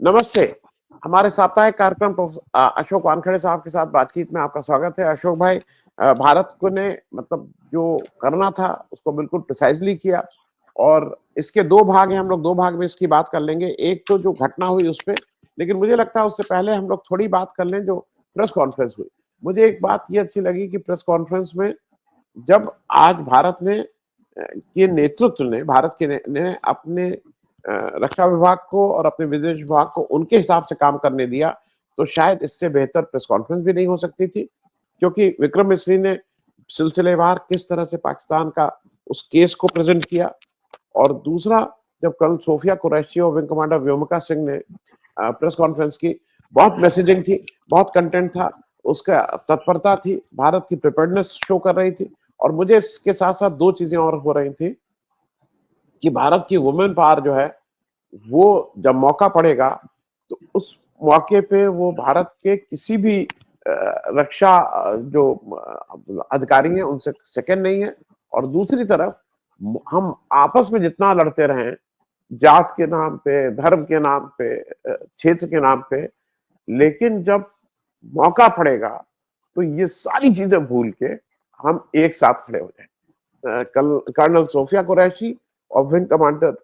नमस्ते। हमारे साप्ताहिक कार्यक्रम अशोक वानखेड़े साहब के साथ बातचीत में आपका स्वागत है। अशोक भाई, भारत को ने मतलब जो करना था उसको बिल्कुल प्रिसाइज़ली किया और इसके 2 भाग हैं, हम लोग 2 भाग में इसकी बात कर लेंगे। एक तो जो घटना हुई उस पे, लेकिन मुझे लगता है उससे पहले हम लोग थोड़ी बात कर लें जो प्रेस कॉन्फ्रेंस हुई। मुझे एक बात ये अच्छी लगी कि प्रेस कॉन्फ्रेंस में जब आज भारत ने के नेतृत्व ने भारत के ने अपने रक्षा विभाग को और अपने विदेश विभाग को उनके हिसाब से काम करने दिया, तो शायद इससे बेहतर प्रेस कॉन्फ्रेंस भी नहीं हो सकती थी, क्योंकि विक्रम मिस्री ने सिलसिलेवार किस तरह से पाकिस्तान का उस केस को प्रेजेंट किया। और दूसरा, जब कर्नल सोफिया कुरैशी और विंग कमांडर व्योमिका सिंह ने प्रेस कॉन्फ्रेंस की, बहुत मैसेजिंग थी, बहुत कंटेंट था, उसका तत्परता थी, भारत की प्रिपेयर्डनेस शो कर रही थी। और मुझे इसके साथ साथ 2 चीजें और हो रही थी कि भारत की वुमेन पावर जो है, वो जब मौका पड़ेगा तो उस मौके पे वो भारत के किसी भी रक्षा जो अधिकारी हैं उनसे सेकंड नहीं है। और दूसरी तरफ हम आपस में जितना लड़ते रहे, जात के नाम पे, धर्म के नाम पे, क्षेत्र के नाम पे, लेकिन जब मौका पड़ेगा तो ये सारी चीजें भूल के हम एक साथ खड़े हो जाए। कल कर्नल सोफिया कुरैशी और विंग कमांडर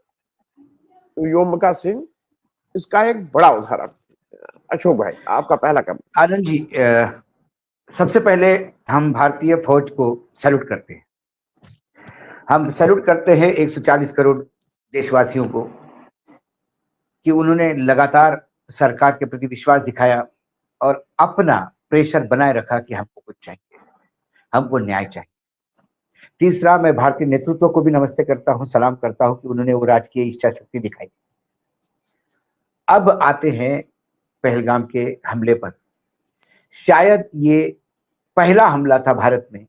व्योमिका सिंह इसका एक बड़ा उदाहरण। अशोक भाई, आपका पहला कमेंट। आनंद जी, सबसे पहले हम भारतीय फौज को सैल्यूट करते हैं। हम सैल्यूट करते हैं 140 करोड़ देशवासियों को कि उन्होंने लगातार सरकार के प्रति विश्वास दिखाया और अपना प्रेशर बनाए रखा कि हमको कुछ चाहिए, हमको न्याय चाहिए। तीसरा, मैं भारतीय नेतृत्व को भी नमस्ते करता हूं, सलाम करता हूं कि उन्होंने वो राजकीय इच्छा शक्ति दिखाई। अब आते हैं पहलगाम के हमले पर। शायद ये पहला हमला था भारत में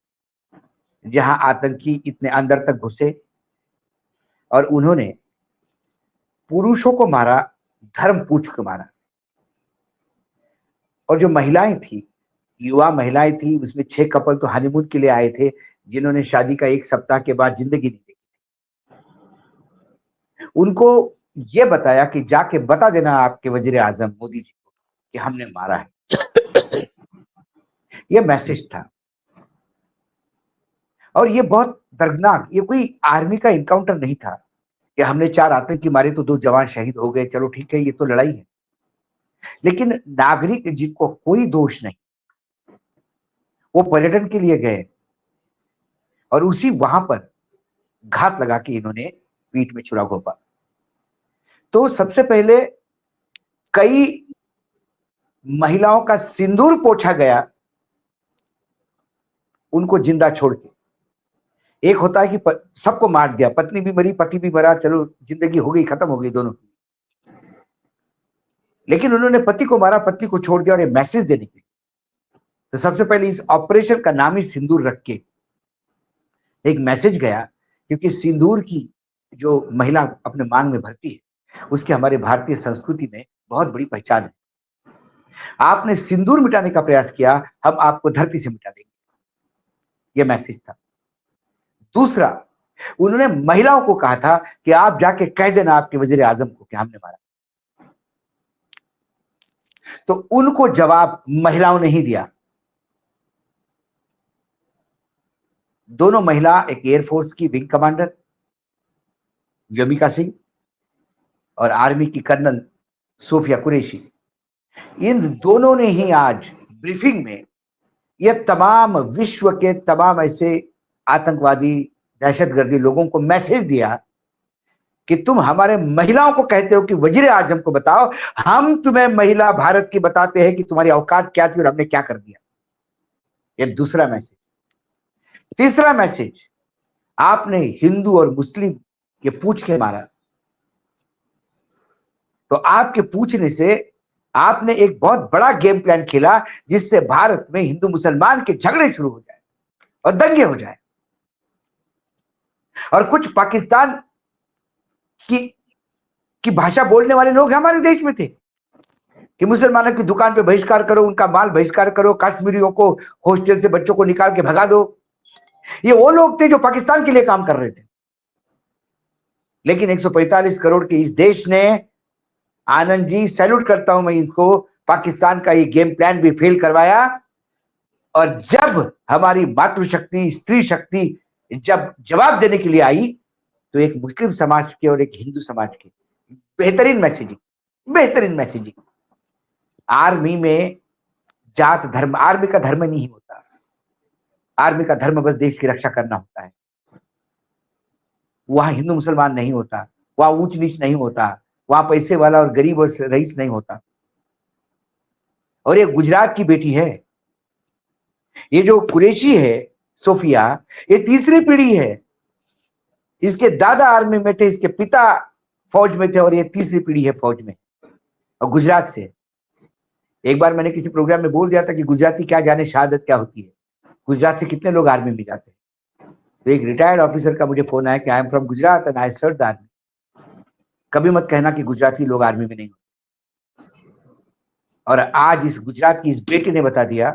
जहां आतंकी इतने अंदर तक घुसे और उन्होंने पुरुषों को मारा, धर्म पूछ के मारा। और जो महिलाएं थी, युवा महिलाएं थी, उसमें 6 कपल तो हनीमून के लिए आए थे जिन्होंने शादी का 1 सप्ताह के बाद जिंदगी नहीं देखी। उनको ये बताया कि जाके बता देना आपके वजीर आजम मोदी जी को कि हमने मारा है। ये मैसेज था और ये बहुत दर्दनाक, ये कोई आर्मी का इनकाउंटर नहीं था कि हमने 4 आतंकी मारे तो 2 जवान शहीद हो गए, चलो ठीक है, ये तो लड़ाई है। लेकिन नागरिक जिनको कोई दोष नहीं, वो पर्यटन के लिए गए और उसी वहां पर घात लगा के इन्होंने पीठ में छुरा घोंपा। तो सबसे पहले कई महिलाओं का सिंदूर पोंछा गया उनको जिंदा छोड़ के। एक होता है कि सबको मार दिया, पत्नी भी मरी, पति भी मरा, चलो जिंदगी हो गई, खत्म हो गई दोनों। लेकिन उन्होंने पति को मारा, पत्नी को छोड़ दिया और ये मैसेज देने के लिए। तो सबसे पहले इस ऑपरेशन का नाम ही सिंदूर रख के एक मैसेज गया, क्योंकि सिंदूर की जो महिला अपने मांग में भरती है उसकी हमारे भारतीय संस्कृति में बहुत बड़ी पहचान है। आपने सिंदूर मिटाने का प्रयास किया, हम आपको धरती से मिटा देंगे, यह मैसेज था। दूसरा, उन्होंने महिलाओं को कहा था कि आप जाके कह देना आपके वजीर आजम को कि हमने मारा। तो उनको जवाब महिलाओं ने ही दिया। दोनों महिला, एक एयरफोर्स की विंग कमांडर व्योमिका सिंह और आर्मी की कर्नल सोफिया कुरैशी, इन दोनों ने ही आज ब्रीफिंग में यह तमाम विश्व के तमाम ऐसे आतंकवादी, दहशतगर्दी लोगों को मैसेज दिया कि तुम हमारे महिलाओं को कहते हो कि वजीर आजम को बताओ, हम तुम्हें महिला भारत की बताते हैं कि तुम्हारी औकात क्या थी और हमने क्या कर दिया। यह दूसरा मैसेज। तीसरा मैसेज, आपने हिंदू और मुस्लिम के पूछ के मारा, तो आपके पूछने से आपने एक बहुत बड़ा गेम प्लान खेला जिससे भारत में हिंदू मुसलमान के झगड़े शुरू हो जाए और दंगे हो जाए। और कुछ पाकिस्तान की भाषा बोलने वाले लोग हमारे देश में थे कि मुसलमानों की दुकान पे बहिष्कार करो, उनका माल बहिष्कार करो, कश्मीरियों को हॉस्टल से बच्चों को निकाल के भगा दो। ये वो लोग थे जो पाकिस्तान के लिए काम कर रहे थे। लेकिन 145 करोड़ के इस देश ने आनंद जी सैल्यूट करता हूं मैं इसको, पाकिस्तान का ये गेम प्लान भी फेल करवाया। और जब हमारी मातृशक्ति, स्त्री शक्ति जब जवाब देने के लिए आई, तो एक मुस्लिम समाज के और एक हिंदू समाज के बेहतरीन मैसेजिंग। आर्मी में जात धर्म, आर्मी का धर्म नहीं होता। आर्मी का धर्म बस देश की रक्षा करना होता है। वहां हिंदू मुसलमान नहीं होता, वहां ऊंच नीच नहीं होता, वहां पैसे वाला और गरीब और रईस नहीं होता। और ये गुजरात की बेटी है, ये जो कुरैशी है सोफिया, ये तीसरी पीढ़ी है। इसके दादा आर्मी में थे, इसके पिता फौज में थे, और ये तीसरी पीढ़ी है फौज में, और गुजरात से। एक बार मैंने किसी प्रोग्राम में बोल दिया था कि गुजराती क्या जाने शहादत क्या होती है, गुजरात से कितने लोग आर्मी में जाते हैं। तो एक रिटायर्ड ऑफिसर का मुझे फोन आया कि I am from Gujarat and I serve the army. कभी मत कहना कि गुजराती लोग आर्मी में नहीं होते। और आज इस गुजरात की इस बेटी ने बता दिया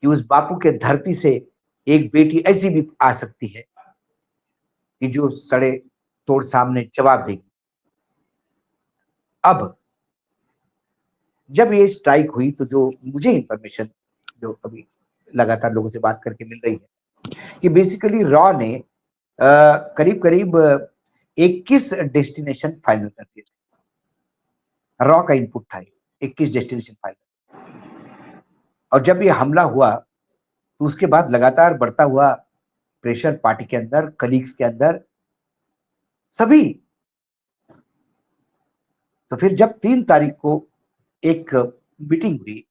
कि उस बापू के धरती से एक बेटी ऐसी भी आ सकती है कि जो सड़े तोड़ सामने जवाब देगी। अब जब ये स्ट्राइक हुई तो जो मुझे इंफॉर्मेशन जो अभी लगातार लोगों से बात करके मिल रही है कि बेसिकली रॉ ने करीब करीब 21 डेस्टिनेशन फाइनल कर दिए थे। रॉ का इनपुट था 21 डेस्टिनेशन फाइनल। और जब ये हमला हुआ तो उसके बाद लगातार बढ़ता हुआ प्रेशर पार्टी के अंदर, कलीग्स के अंदर, सभी। तो फिर जब 3 तारीख को एक मीटिंग हुई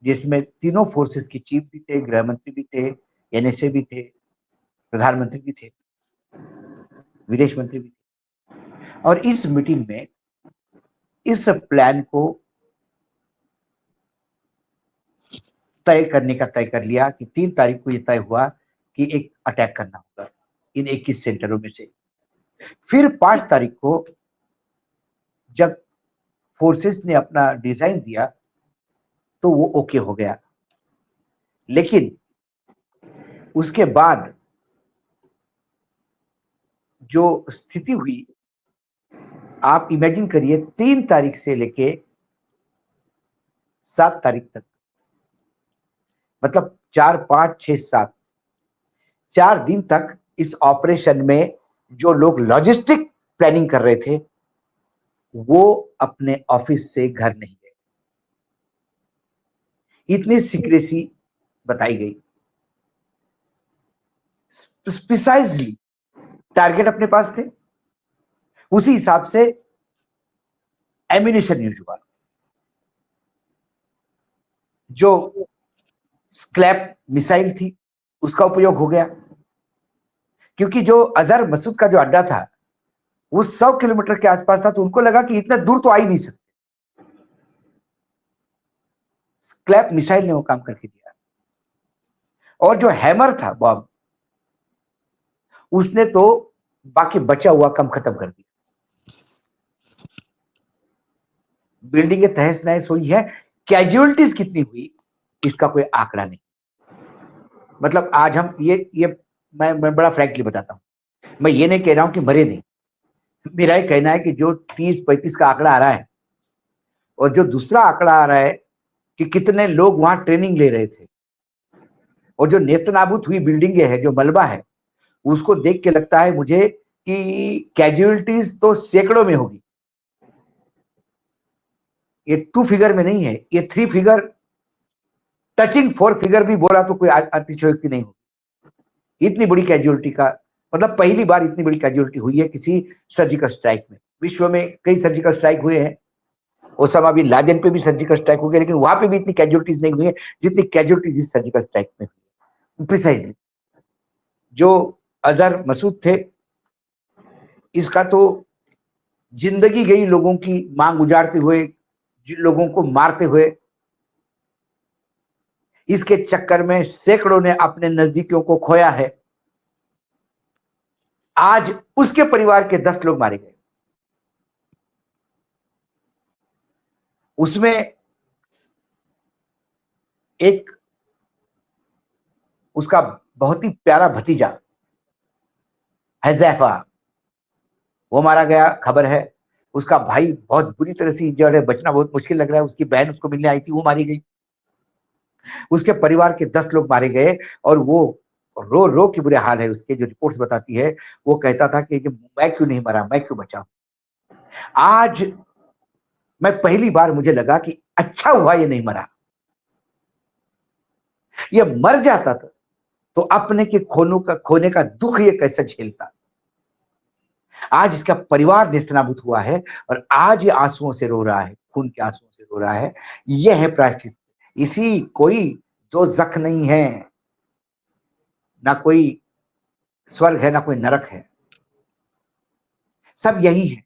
जिसमें तीनों फोर्सेस की चीफ भी थे, गृह मंत्री भी थे, एनएसए भी थे, प्रधानमंत्री भी थे, विदेश मंत्री भी थे, और इस मीटिंग में इस प्लान को तय करने का तय कर लिया कि 3 तारीख को यह तय हुआ कि एक अटैक करना होगा इन 21 सेंटरों में से। फिर 5 तारीख को जब फोर्सेस ने अपना डिजाइन दिया तो वो ओके हो गया। लेकिन उसके बाद जो स्थिति हुई, आप इमेजिन करिए, 3 तारीख से लेके 7 तारीख तक, मतलब 4, 5, 6, 7, 4 दिन तक इस ऑपरेशन में जो लोग लॉजिस्टिक प्लानिंग कर रहे थे वो अपने ऑफिस से घर नहीं गए। इतनी सीक्रेसी बताई गई। प्रिसाइजली टारगेट अपने पास थे, उसी हिसाब से एम्यूनिशन यूज हुआ। जो स्क्रैप मिसाइल थी उसका उपयोग हो गया, क्योंकि जो अजहर मसूद का जो अड्डा था वो 100 किलोमीटर के आसपास था, तो उनको लगा कि इतना दूर तो आ ही नहीं सकते। स्क्रैप मिसाइल ने वो काम करके दिया। और जो हैमर था बॉम्ब, उसने तो बाकी बचा हुआ कम खत्म कर दिया। बिल्डिंग तहस नहस हुई है। कैजुअलिटीज कितनी हुई इसका कोई आंकड़ा नहीं। मतलब आज हम ये मैं बड़ा फ्रैंकली बताता हूं, मैं ये नहीं कह रहा हूं कि मरे नहीं। मेरा ये कहना है कि जो 30-35 का आंकड़ा आ रहा है और जो दूसरा आंकड़ा आ रहा है कि कितने लोग वहां ट्रेनिंग ले रहे थे, और जो नेस्तनाबूद हुई बिल्डिंगें है, जो मलबा है, उसको देख के लगता है मुझे कि कैजुअलिटीज तो सैकड़ों में होगी। ये 2 फिगर में नहीं है, ये 3 फिगर, टचिंग 4 फिगर भी बोला तो कोई अतिशयोक्ति नहीं होगी। इतनी बड़ी कैजुअलिटी का मतलब पहली बार इतनी बड़ी कैजुअलिटी हुई है किसी सर्जिकल स्ट्राइक में। विश्व में कई सर्जिकल स्ट्राइक हुए हैं, ओसामा बिन लादेन पे भी सर्जिकल स्ट्राइक हो गया, लेकिन वहां पे भी इतनी कैजुअलिटीज नहीं हुई है जितनी कैजुअलिटीज इस सर्जिकल स्ट्राइक में हुई। प्रिसाइजली जो अजहर मसूद थे, इसका तो जिंदगी गई लोगों की मांग उजाड़ते हुए, जिन लोगों को मारते हुए। इसके चक्कर में सैकड़ों ने अपने नजदीकियों को खोया है। आज उसके परिवार के 10 लोग मारे गए। उसमें एक उसका बहुत ही प्यारा भतीजा हैजैफा, वो मारा गया, खबर है। उसका भाई बहुत बुरी तरह से इंजर्ड है, बचना बहुत मुश्किल लग रहा है। उसकी बहन उसको मिलने आई थी, वो मारी गई। उसके परिवार के 10 लोग मारे गए और वो रो रो के बुरे हाल है उसके, जो रिपोर्ट्स बताती है। वो कहता था कि मैं क्यों नहीं मरा, मैं क्यों बचा। आज मैं पहली बार मुझे लगा कि अच्छा हुआ ये नहीं मरा। ये मर जाता था तो अपने के खोने का दुख ये कैसे झेलता। आज इसका परिवार नेस्तनाबूत हुआ है और आज ये आंसुओं से रो रहा है, खून के आंसुओं से रो रहा है। यह है प्रायश्चित। इसी कोई दो जख नहीं है, ना कोई स्वर्ग है ना कोई नरक है, सब यही है।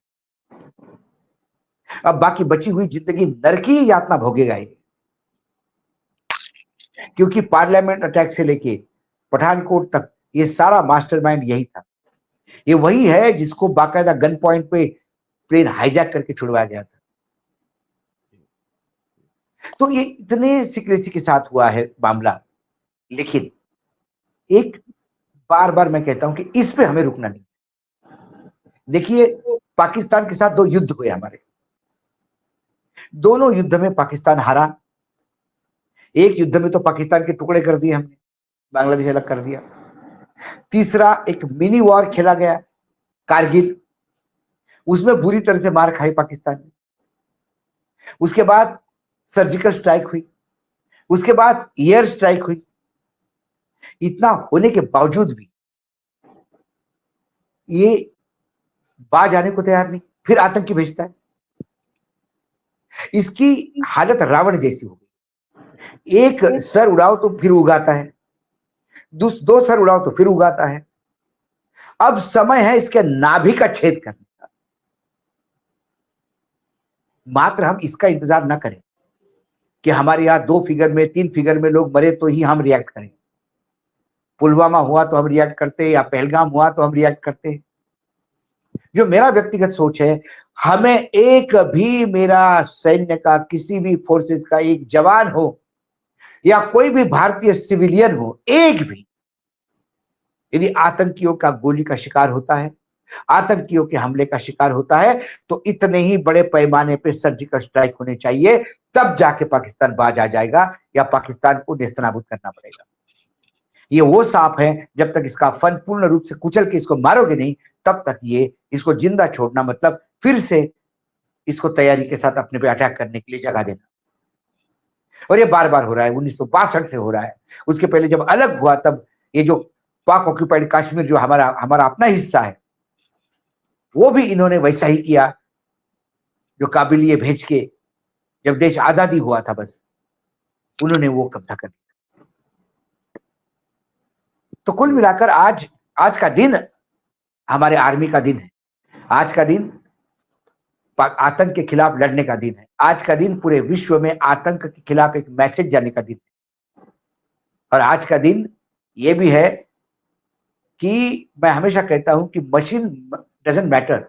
अब बाकी बची हुई जिंदगी नरकी यातना भोगेगा ये, क्योंकि पार्लियामेंट अटैक से लेके पठानकोट तक ये सारा मास्टरमाइंड यही था। ये वही है जिसको बाकायदा गन पॉइंट पे प्लेन हाईजैक करके छुड़वाया गया था। तो ये इतने सीक्रेसी के साथ हुआ है मामला। लेकिन एक बार बार मैं कहता हूं कि इस पे हमें रुकना नहीं। देखिए, पाकिस्तान के साथ 2 युद्ध हुए हमारे। दोनों युद्ध में पाकिस्तान हारा। एक युद्ध में तो पाकिस्तान के टुकड़े कर दिए हमने, बांग्लादेश अलग कर दिया। तीसरा एक मिनी वॉर खेला गया, कारगिल, उसमें बुरी तरह से मार खाई पाकिस्तान ने। उसके बाद सर्जिकल स्ट्राइक हुई, उसके बाद एयर स्ट्राइक हुई। इतना होने के बावजूद भी ये बाज आने को तैयार नहीं, फिर आतंकी भेजता है। इसकी हालत रावण जैसी हो गई। एक सर उड़ाओ तो फिर उगाता है, दो सर उड़ाओ तो फिर उगाता है। अब समय है इसके नाभि का छेद करने का। मात्र हम इसका इंतजार ना करें कि हमारे यहां 2 फिगर में 3 फिगर में लोग मरे तो ही हम रिएक्ट करें। पुलवामा हुआ तो हम रिएक्ट करते, या पहलगाम हुआ तो हम रिएक्ट करते। जो मेरा व्यक्तिगत सोच है, हमें एक भी मेरा सैन्य का किसी भी फोर्सेस का एक जवान हो या कोई भी भारतीय सिविलियन हो, एक भी यदि आतंकियों का गोली का शिकार होता है, आतंकियों के हमले का शिकार होता है, तो इतने ही बड़े पैमाने पर सर्जिकल स्ट्राइक होने चाहिए, तब जाके पाकिस्तान बाज आ जाएगा या पाकिस्तान को नेस्तनाबूद करना पड़ेगा। ये वो सांप है, जब तक इसका फन पूर्ण रूप से कुचल के इसको मारोगे नहीं, तब तक ये इसको जिंदा छोड़ना मतलब फिर से इसको तैयारी के साथ अपने पे अटैक करने के लिए जगह देना। और ये बार बार हो रहा है, 1962 से हो रहा है। उसके पहले जब अलग हुआ तब ये जो पाक ऑक्यूपाइड कश्मीर जो हमारा हमारा अपना हिस्सा है, वो भी इन्होंने वैसा ही किया जो काबिलिये भेज के जब देश आजादी हुआ था, बस उन्होंने वो कब्जा कर लिया। तो कुल मिलाकर आज का दिन हमारे आर्मी का दिन है। आज का दिन आतंक के खिलाफ लड़ने का दिन है। आज का दिन पूरे विश्व में आतंक के खिलाफ एक मैसेज जाने का दिन है। और आज का दिन ये भी है कि मैं हमेशा कहता हूं कि machine doesn't matter,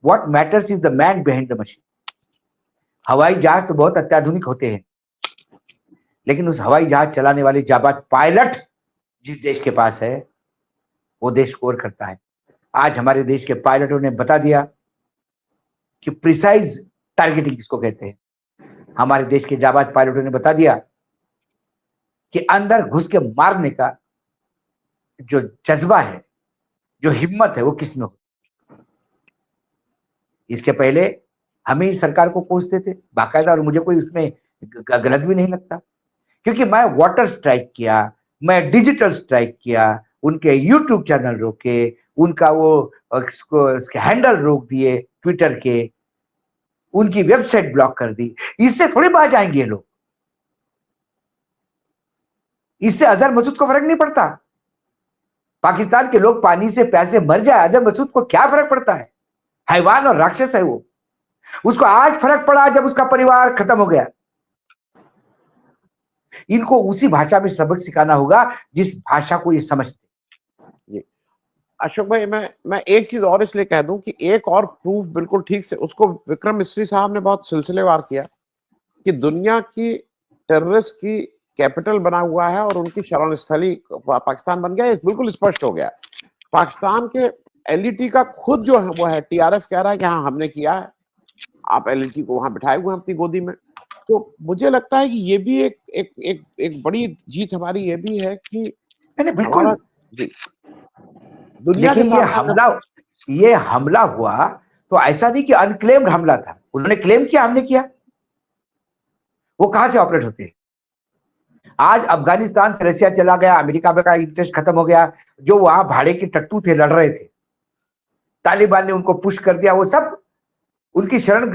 what matters is the man behind the machine. हवाई जहाज तो बहुत अत्याधुनिक होते हैं, लेकिन उस हवाई जहाज चलाने वाले जाबाज पायलट जिस देश के पास है, वो देश स्कोर करता है। आज हमारे देश के पायलटों ने बता दिया कि प्रिसाइज टारगेटिंग किसको कहते हैं। हमारे देश के जाबाज पायलटों ने बता दिया कि अंदर घुस के मारने का जो जज्बा है, जो हिम्मत है, वो किसमें हो। इसके पहले हम ही सरकार को कोसते थे बाकायदा, और मुझे कोई उसमें गलत भी नहीं लगता, क्योंकि मैं वाटर स्ट्राइक किया, मैं डिजिटल स्ट्राइक किया, उनके यूट्यूब चैनल रोके, उनका वो उसके हैंडल रोक दिए ट्विटर के, उनकी वेबसाइट ब्लॉक कर दी। इससे थोड़ी बाज आएंगे ये लोग। इससे अजहर मसूद को फर्क नहीं पड़ता। पाकिस्तान के लोग पानी से प्यासे मर जाए, अजहर मसूद को क्या फर्क पड़ता है। हैवान और राक्षस है वो। उसको आज फर्क पड़ा जब उसका परिवार खत्म हो गया। इनको उसी भाषा में सबक सिखाना होगा जिस भाषा को ये समझते। अशोक भाई, मैं एक चीज और इसलिए कह दूं कि एक और प्रूफ बिल्कुल ठीक से उसको विक्रम मिस्री साहब ने बहुत सिलसिलेवार किया कि दुनिया की टेररिस्ट की कैपिटल बना हुआ है और उनकी शरण स्थली पाकिस्तान बन गया। ये बिल्कुल स्पष्ट हो गया। पाकिस्तान के एलईटी का खुद जो है वो है, टीआरएस कह रहा है कि हाँ हमने किया है, आप एलईटी को वहां बिठाए हुए हैं अपनी गोदी में। तो मुझे लगता है कि ये भी एक बड़ी जीत हमारी ये भी है कि नहीं हमारा, बिल्कुल। जी, दुनिया के देखिए सामने जब, ये हमला हुआ तो ऐसा नहीं कि अनक्लेम्ड हमला था, उन्होंने क्लेम किया हमने किया। वो कहां से ऑपरेट होते हैं? आज अफगानिस्तान से रशिया चला गया, अमेरिका का इंटरेस्ट खत्म हो गया, जो वहां भाड़े के टट्टू थे लड़ रहे थे, तालिबान ने उनको पुश कर दिया, वो सब उनकी शरण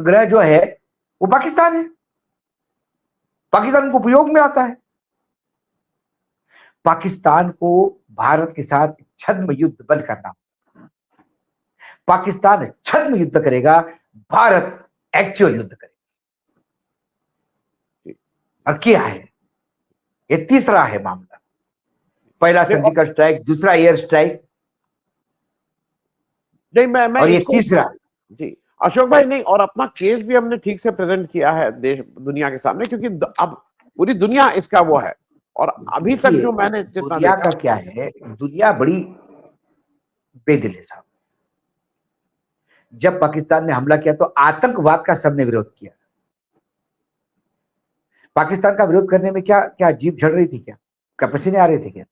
ग्रह जो है वो पाकिस्तान है, पाकिस्तान उनको उपयोग में आता है। पाकिस्तान को भारत के साथ छद्म युद्ध बंद करना, पाकिस्तान छद्म युद्ध करेगा, भारत एक्चुअल युद्ध करेगा। और क्या है, ये तीसरा है मामला। पहला सर्जिकल स्ट्राइक, दूसरा एयर स्ट्राइक, नहीं मैं और ये इसको, तीसरा। जी अशोक भाई, नहीं, और अपना केस भी हमने ठीक से प्रेजेंट किया है देश दुनिया के सामने, क्योंकि अब पूरी दुनिया इसका वो है। और अभी तक देखिए जो मैंने जितना दुनिया देखा, का क्या है, दुनिया बड़ी बेदिल है साहब। जब पाकिस्तान ने हमला किया तो आतंकवाद का सबने विरोध किया। पाकिस्तान का विरोध करने में क्या क्या जीभ झड़ रही थी, क्या पसीने आ रहे थे क्या?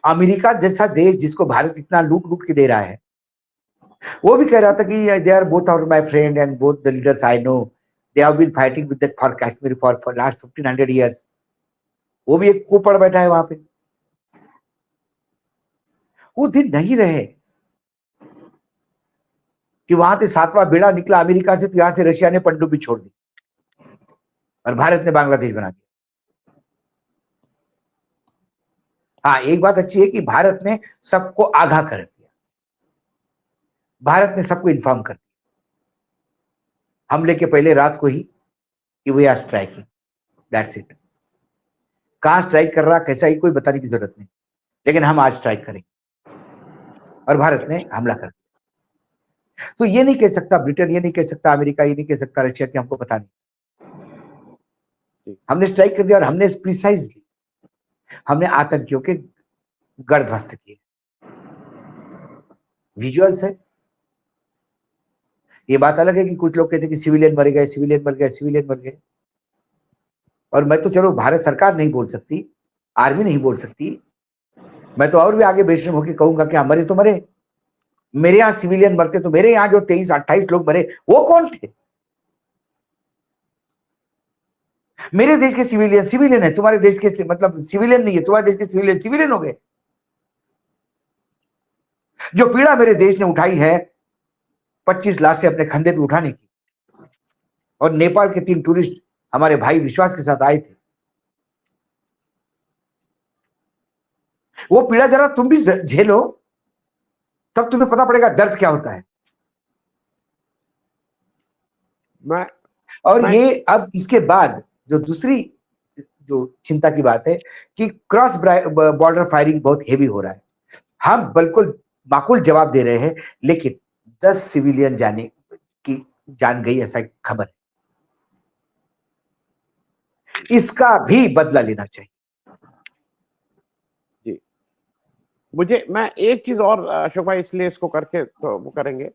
अमेरिका जैसा देश जिसको भारत इतना लूट लूट के दे रहा है, वो भी कह रहा था कि they are both our my friend and both the leaders I know they have been fighting with the for Kashmir for last 1500 years. वो भी एक को पड़ बैठा है वहां पे। वो दिन नहीं रहे कि वहां से 7वां बेड़ा निकला अमेरिका से, तो यहां से रशिया ने पनडुब्बी छोड़ दी और भारत ने बांग्लादेश बना दिया। हाँ, एक बात अच्छी है कि भारत ने सबको आगाह कर दिया, भारत ने सबको इन्फॉर्म कर दिया हमले के पहले रात को ही कि we are striking, that's it. कहां स्ट्राइक कर रहा, कैसा ही कोई बताने की जरूरत नहीं, लेकिन हम आज स्ट्राइक करेंगे। और भारत ने हमला कर दिया। तो ये नहीं कह सकता ब्रिटेन, ये नहीं कह सकता अमेरिका, ये नहीं कह सकता रशिया कि हमको पता नहीं। हमने स्ट्राइक कर दिया और हमने प्रिसाइजली हमने आतंकियों के गढ़ ध्वस्त किए। विजुअल्स है। ये बात अलग है कि कुछ लोग कहते हैं कि सिविलियन मर गए, सिविलियन मर गए, सिविलियन मर गए। और मैं तो चलो भारत सरकार नहीं बोल सकती, आर्मी नहीं बोल सकती, मैं तो और भी आगे बेशर्म होकर कहूंगा कि मरे तो मरे, मेरे यहां सिविलियन मरते तो मेरे यहां जो 23-28 लोग मरे वो कौन थे? मेरे देश के सिविलियन सिविलियन है, तुम्हारे देश के मतलब सिविलियन नहीं है, तुम्हारे देश के सिविलियन सिविलियन हो गए। जो पीड़ा मेरे देश ने उठाई है 25 लाख से अपने कंधे पे उठाने की, और नेपाल के 3 टूरिस्ट हमारे भाई विश्वास के साथ आए थे, वो पीड़ा जरा तुम भी झेलो, तब तुम्हें पता पड़ेगा दर्द क्या होता है। मैं और मैं ये अब इसके बाद जो दूसरी जो चिंता की बात है कि क्रॉस बॉर्डर फायरिंग बहुत हेवी हो रहा है। हम बिल्कुल माकूल जवाब दे रहे हैं, लेकिन 10 सिविलियन जाने की जान गई ऐसा खबर है, इसका भी बदला लेना चाहिए। जी, मुझे, मैं एक चीज और अशोक भाई इसलिए इसको करके तो वो करेंगे,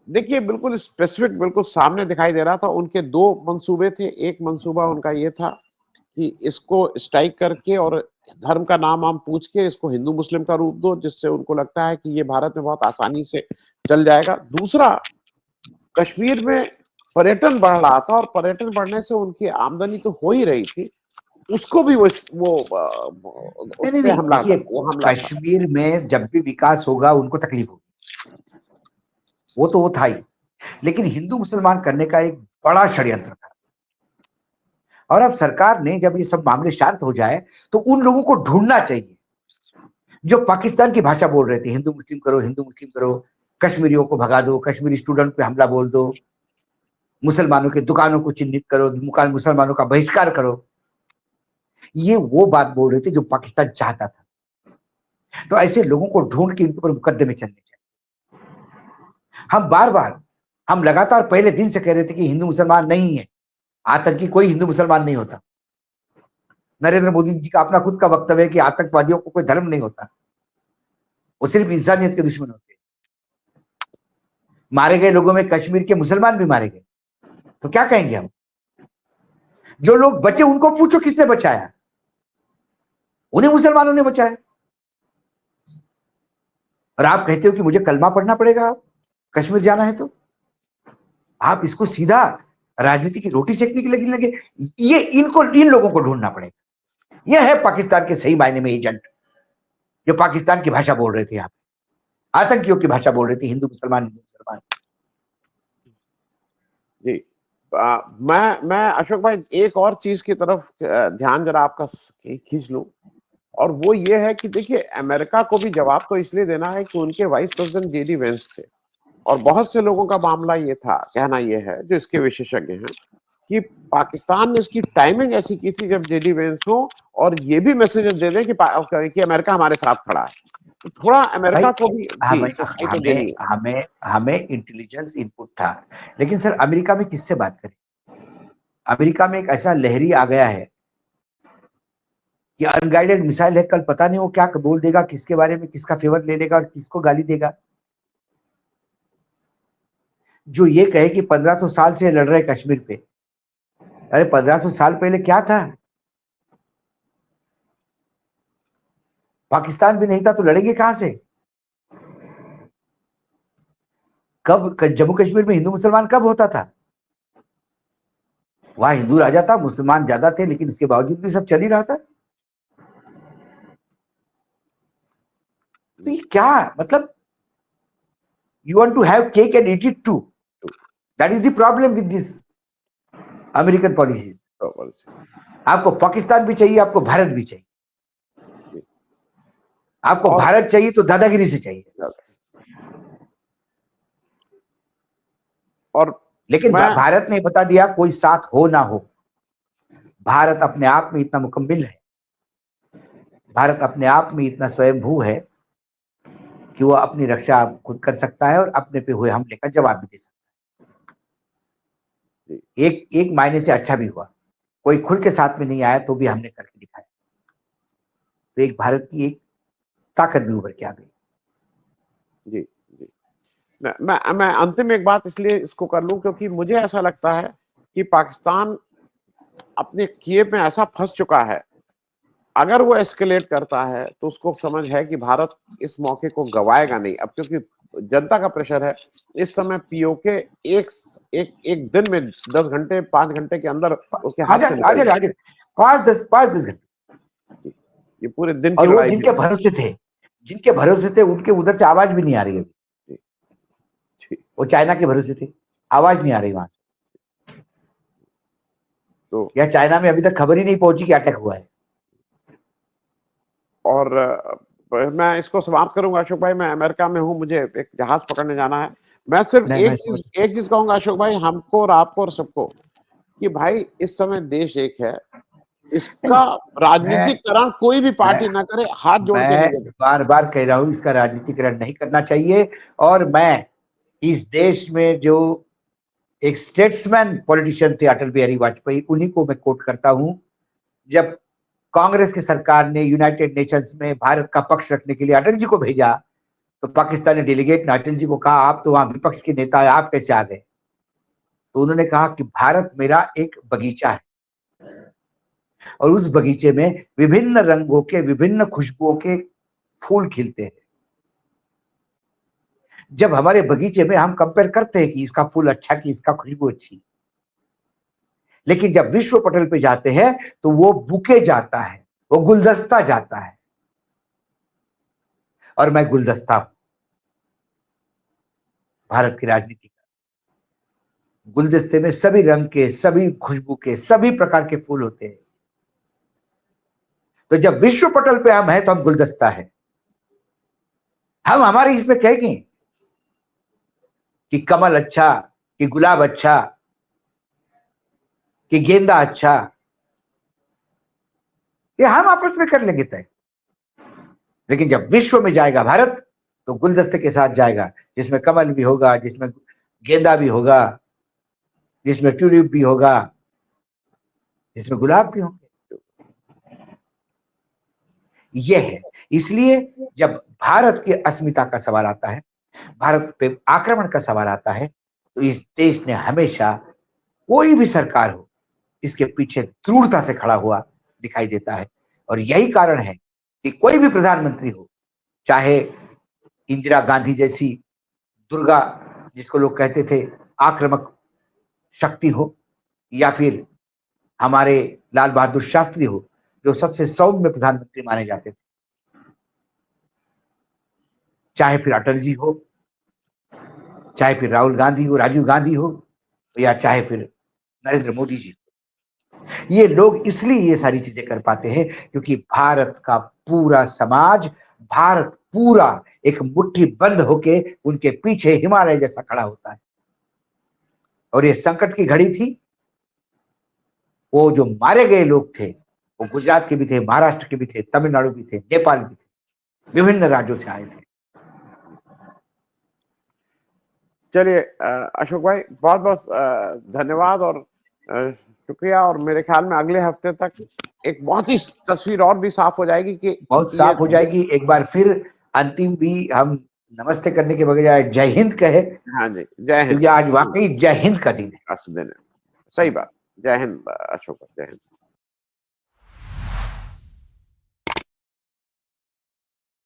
देखिए बिल्कुल स्पेसिफिक, बिल्कुल सामने दिखाई दे रहा था। उनके 2 मंसूबे थे। एक मंसूबा उनका ये था कि इसको स्ट्राइक करके और धर्म का नाम वाम पूछ के इसको हिंदू मुस्लिम का रूप दो, जिससे उनको लगता है कि ये भारत में बहुत आसानी से चल जाएगा। दूसरा, कश्मीर में पर्यटन बढ़ रहा था और पर्यटन बढ़ने से उनकी आमदनी तो हो ही रही थी, उसको भी वो उस नहीं पे नहीं, हमला था, देखिए वो हमला था। कश्मीर में जब भी विकास होगा उनको तकलीफ होगी, वो तो वो था ही, लेकिन हिंदू मुसलमान करने का एक बड़ा षड्यंत्र था। और अब सरकार ने जब ये सब मामले शांत हो जाए तो उन लोगों को ढूंढना चाहिए जो पाकिस्तान की भाषा बोल रहे थे, हिंदू मुस्लिम करो, हिंदू मुस्लिम करो, कश्मीरियों को भगा दो, कश्मीरी स्टूडेंट पे हमला बोल दो, मुसलमानों की दुकानों को चिन्हित करो, मुसलमानों का बहिष्कार करो। ये वो बात बोल रहे थे जो पाकिस्तान चाहता था। तो ऐसे लोगों को ढूंढ के इनके ऊपर मुकदमे चलने चाहिए। हम बार बार, हम लगातार पहले दिन से कह रहे थे कि हिंदू मुसलमान नहीं है, आतंकी कोई हिंदू मुसलमान नहीं होता। नरेंद्र मोदी जी का अपना खुद का वक्तव्य है कि आतंकवादियों को कोई धर्म नहीं होता। वो सिर्फ इंसानियत के दुश्मन होते हैं। मारे गए लोगों में कश्मीर के मुसलमान भी मारे गए, तो क्या कहेंगे हम? जो लोग बचे उनको पूछो किसने बचाया, उन्हें मुसलमानों ने बचाया। और आप कहते हो कि मुझे कलमा पढ़ना पड़ेगा, आप कश्मीर जाना है तो? आप इसको सीधा राजनीति की रोटी सेकने के लगे। ये इन लोगों को ढूंढना पड़ेगा। ये है पाकिस्तान के सही मायने में एजेंट, जो पाकिस्तान की भाषा बोल रहे थे, यहाँ पे आतंकियों की भाषा बोल रहे थे, हिंदू मुसलमान हिंदू मुसलमान। जी। मैं अशोक भाई एक और चीज की तरफ ध्यान जरा आपका खींच लूं, और वो ये है कि देखिए अमेरिका को भी जवाब तो इसलिए देना है कि उनके वाइस प्रेसिडेंट जेडी वेंस थे, और बहुत से लोगों का मामला ये था, कहना ये है जो इसके विशेषज्ञ हैं, कि पाकिस्तान ने इसकी टाइमिंग ऐसी की थी जब जेडी वेंस हो, और ये भी मैसेज दे दें कि अमेरिका हमारे साथ खड़ा है। तो थोड़ा अमेरिका को भी जी सफाई तो देनी है। हमें हमें इंटेलिजेंस इनपुट था, लेकिन सर अमेरिका में किससे बात करें? अमेरिका में एक ऐसा लहरी आ गया है कि अनगाइडेड मिसाइल है, कल पता नहीं वो क्या बोल देगा, किसके बारे में किसका फेवर ले लेगा और किसको गाली देगा। जो ये कहे कि 1500 साल से लड़ रहे कश्मीर पे, अरे 1500 साल पहले क्या था? पाकिस्तान भी नहीं था तो लड़ेंगे कहां से? कब जम्मू कश्मीर में हिंदू मुसलमान कब होता था? वहां हिंदू राजा था, मुसलमान ज्यादा थे, लेकिन इसके बावजूद भी सब चल ही रहा था। तो ये क्या मतलब, you want to have cake and eat it too, that is the problem with this American policies. आपको पाकिस्तान भी चाहिए, आपको भारत भी चाहिए। आपको भारत चाहिए तो दादागिरी से चाहिए, और लेकिन भारत ने बता दिया कोई साथ हो ना हो, भारत अपने आप में इतना मुकम्मिल है, भारत अपने आप में इतना स्वयंभू है कि वो अपनी रक्षा खुद कर सकता है और अपने पे हुए हमले का जवाब भी दे सकता है। एक मायने से अच्छा भी हुआ, कोई खुल के साथ में नहीं आया तो भी हमने करके दिखाया। तो एक भारत की एक ताकत भी उभर के आ गई। जी जी। मैं अंतिम एक बात इसलिए इसको कर लूं क्योंकि मुझे ऐसा लगता है कि पाकिस्तान अपने किए में ऐसा फंस चुका है, अगर वो एस्केलेट करता है तो उसको समझ है कि भारत इस मौके को गवाएगा नहीं। अब क्योंकि जनता का प्रेशर है, इस समय पीओके एक दिन में 10 घंटे 5 घंटे के अंदर उसके हाथ से निकल जाए। 5-10 घंटे ये पूरे दिन और की वो लड़ाई जिनके भरोसे थे उनके उधर से आवाज भी नहीं आ रही है। वो चाइना के भरोसे थे, आवाज नहीं आ रही वहां से, तो या चाइना में अभी तक खबर ही नहीं पहुंची कि अटैक हुआ है। और मैं इसको समाप्त करूंगा अशोक भाई, मैं अमेरिका में हूं, मुझे एक जहाज पकड़ने जाना है। मैं सिर्फ एक चीज कहूंगा अशोक भाई, हमको और आपको और सबको, कि भाई इस समय देश एक है, इसका राजनीतिकरण कोई भी पार्टी ना करे, हाथ जोड़ के मैं निवेदन बार बार कह रहा हूं इसका राजनीतिकरण नहीं करना चाहिए। और मैं इस देश में जो एक स्टेट्समैन पॉलिटिशियन थे अटल बिहारी वाजपेयी, उन्हीं को मैं कोट करता हूं। जब कांग्रेस की सरकार ने यूनाइटेड नेशंस में भारत का पक्ष रखने के लिए अटल जी को भेजा, तो पाकिस्तानी डेलीगेट ने अटल जी को कहा आप तो वहां विपक्ष के नेता है, आप कैसे आ गए? तो उन्होंने कहा कि भारत मेरा एक बगीचा है और उस बगीचे में विभिन्न रंगों के विभिन्न खुशबुओं के फूल खिलते हैं। जब हमारे बगीचे में हम कंपेयर करते हैं कि इसका फूल अच्छा कि इसका खुशबू अच्छी, लेकिन जब विश्व पटल पे जाते हैं तो वो बुके जाता है, वो गुलदस्ता जाता है। और मैं गुलदस्ता हूं भारत की राजनीति का। गुलदस्ते में सभी रंग के, सभी खुशबू के, सभी प्रकार के फूल होते हैं। तो जब विश्व पटल पे हम हैं तो हम गुलदस्ता है। हम हमारे इसमें कहेंगे कि कमल अच्छा, कि गुलाब अच्छा, कि गेंदा अच्छा, ये हम आपस में कर लेंगे तय। लेकिन जब विश्व में जाएगा भारत तो गुलदस्ते के साथ जाएगा, जिसमें कमल भी होगा, जिसमें गेंदा भी होगा, जिसमें ट्यूलिप भी होगा, जिसमें गुलाब भी होंगे। यह है। इसलिए जब भारत की अस्मिता का सवाल आता है, भारत पे आक्रमण का सवाल आता है, तो इस देश ने हमेशा, कोई भी सरकार हो, इसके पीछे दृढ़ता से खड़ा हुआ दिखाई देता है। और यही कारण है कि कोई भी प्रधानमंत्री हो, चाहे इंदिरा गांधी जैसी दुर्गा, जिसको लोग कहते थे आक्रामक शक्ति हो, या फिर हमारे लाल बहादुर शास्त्री हो, जो सबसे सौम्य प्रधानमंत्री माने जाते थे, चाहे फिर अटल जी हो, चाहे फिर राहुल गांधी हो, राजीव गांधी हो, या चाहे फिर नरेंद्र मोदी जी, ये लोग इसलिए ये सारी चीजें कर पाते हैं क्योंकि भारत का पूरा समाज, भारत पूरा एक मुट्ठी बंद होके उनके पीछे हिमालय जैसा खड़ा होता है। और ये संकट की घड़ी थी, वो जो मारे गए लोग थे, वो गुजरात के भी थे, महाराष्ट्र के भी थे, तमिलनाडु भी थे, नेपाल भी थे, विभिन्न राज्यों से आए थे। चलिए अशोक भाई, बहुत बहुत धन्यवाद और शुक्रिया। और मेरे ख्याल में अगले हफ्ते तक एक बहुत ही तस्वीर और भी साफ हो जाएगी कि बहुत साफ हो जाएगी। एक बार फिर अंतिम भी हम नमस्ते करने के बजाय जय हिंद कहे। हाँ जी, जय हिंद, क्योंकि आज वाकई जय हिंद का दिन है। दिन है, सही बात। जय हिंद अशोक, जय हिंद।